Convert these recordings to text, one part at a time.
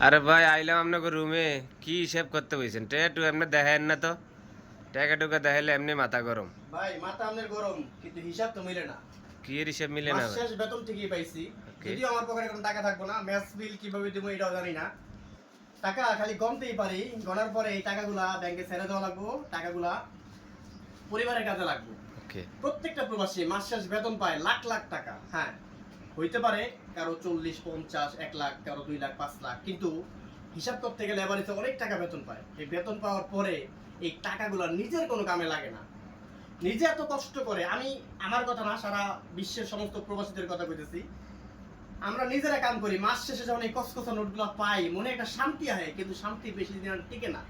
আরে ভাই আইলাম আপনাকে রুমে কি হিসাব করতে বলছেন একটু এমনি দেখেন না তো টাকা টুকা দেখাইলে এমনি মাথা গরম। ভাই মাথা আমাদের গরম কিন্তু হিসাব তো মিলে না। কি এর হিসাব মিলে না মাস ভাই? শেষ বেতন ঠিকই পাইছি, ওকে যদিও আমার পকেটে কোনো টাকা থাকবো না। ম্যাচ বিল কিভাবে দেবো এটাও জানি না। টাকা খালি গণতেই পারি, গণার পরে এই টাকাগুলা ব্যাংকে ছেড়ে দেওয়া লাগবো, টাকাগুলা পরিবারের কাজে লাগবো। ওকে প্রত্যেকটা প্রবাসী মাস শেষ বেতন পায় লাখ লাখ টাকা। হ্যাঁ, হইতে পারে কারো 40, 50, 1 লাখ, কারো 2 লাখ, 5 লাখ, কিন্তু হিসাব করতে গেলে এবারে অনেক টাকা বেতন পায়। এই বেতন পাওয়ার পরে এই টাকাগুলো নিজের কোনো কামে লাগে না। নিজে এত কষ্ট করে, আমি আমার কথা না, সারা বিশ্বের সমস্ত প্রবাসীদের কথা কইতেছি, আমরা নিজেরা কাম করি, মাস শেষে যখন এই কসকসা নোটগুলো পাই মনে একটা শান্তি আসে, কিন্তু শান্তি বেশি দিন আর টিকে না।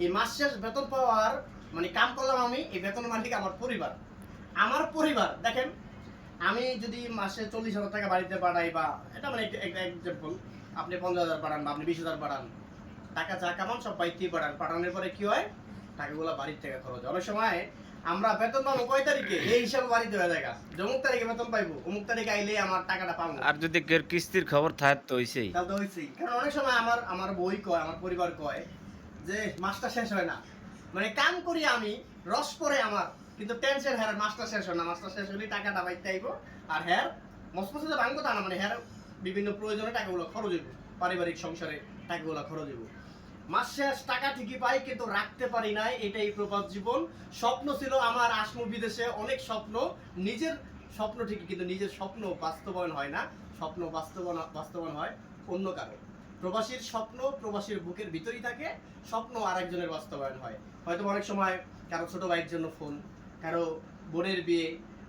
এই মাস শেষ বেতন পাওয়ার মানে কাম করলাম আমি, এই বেতন মালিক আমার পরিবার। আমার পরিবার দেখেন, আমি যদি মাসে 40,000 টাকা বাড়িতে পাঠাই, বা এটা মানে একটা এক্সাম্পল, আপনি 50,000 পাঠান বা আপনি 20,000 পাঠান, টাকা যা কামান সব বাড়িতেই পাঠান। পাঠানোর পরে কি হয়, টাকাগুলো বাড়ির থেকে খরচ। অনেক সময় আমরা বেতন পাবো কয় তারিখে, এই হিসাবে বাড়িতে হয়ে যায়, অমুক তারিখে বেতন পাইবো, অমুক তারিখে আইলে আমার টাকাটা পাবো। আর যদি কেউ কিস্তির খবর থাকে তো হইছেই। তাহলে তো হয়েছেই, কারণ অনেক সময় আমার বই কয়, আমার পরিবার কয় যে মাসটা শেষ হয় না, মানে কাম করি আমি, রস পরে আমার, কিন্তু টেনশন হ্যাঁ মাসটা শেষ হয় না। মাসটা শেষ হলে টাকাটা বাইতে আইব, আর হ্যাঁ মসমসে ভাঙবো তা না, মানে হ্যাঁ বিভিন্ন প্রয়োজনে টাকাগুলো খরচ হইব, পারিবারিক সংসারে টাকাগুলো খরচ হইব। মাস শেষ টাকা ঠিকই পাই কিন্তু রাখতে পারি নাই, এটাই প্রবাস জীবন। স্বপ্ন ছিল আমার আসমু বিদেশে, অনেক স্বপ্ন, নিজের স্বপ্ন ঠিকই, কিন্তু নিজের স্বপ্ন বাস্তবায়ন হয় না। স্বপ্ন বাস্তবায়ন হয় অন্য কারো। প্রবাসীর স্বপ্ন প্রবাসীর বুকের ভিতরেই থাকে, স্বপ্ন আরেকজনের বাস্তবায়ন হয়। হয়তো অনেক সময় কারো ছোট ভাইয়ের জন্য ফোন, কারো বোনের বিয়ে,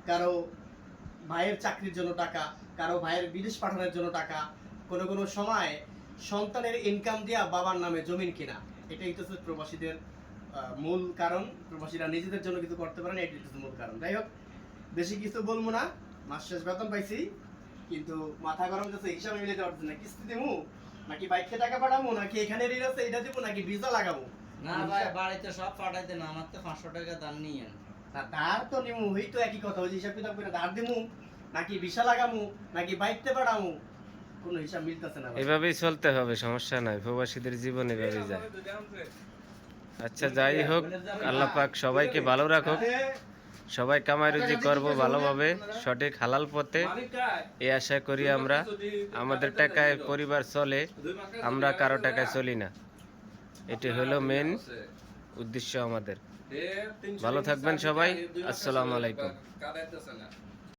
কারো ভাইয়ের চাকরির জন্য টাকা, কারো ভাইয়ের বিদেশ পাঠানোর জন্য টাকা, কোনো কোনো সময় সন্তানের ইনকাম দিয়া বাবার নামে জমিন কিনা। এটাই তো প্রবাসীদের মূল কারণ। প্রবাসীরা নিজেদের জন্য কিছু করতে পারে না, এটাই হচ্ছে মূল কারণ। যাই হোক, বেশি কিছু বলবো না। মাস শেষ বেতন পাইছি, কিন্তু মাথা গরম যাচ্ছে, হিসাবে মিলাতে পারছি না। কিস্তি দেবো নাকি বাইকে টাকা পাঠাবো, নাকি এখানে ঋণ আছে এটা দেবো, নাকি ভিসা লাগাবো। না ভাই, বাড়িতে সব পাঠাইতে না, আমার তো 500 টাকা দাম নিয়েন। ধার তো নিমু, এই তো একই কথা। ওই হিসাব কিতাব করে ধার দিমু, নাকি ভিসা লাগামু, নাকি বাইকতে পাঠামু, কোনো হিসাব মিলতেছে না। এভাবেই চলতে হবে, সমস্যা নাই, প্রবাসীদের জীবন এভাবেই যায়। আচ্ছা যাই হোক, আল্লাহ পাক সবাইকে ভালো রাখুক, সবাই কামাই রুজি করবো ভালোভাবে, সঠিক হালাল পথে, এই আশা করি আমরা। আমাদের টাকায় পরিবার চলে, আমরা কারো টাকায় চলি না, এটি হলো মেন উদ্দেশ্য আমাদের। ভালো থাকবেন সবাই, আসসালামু আলাইকুম।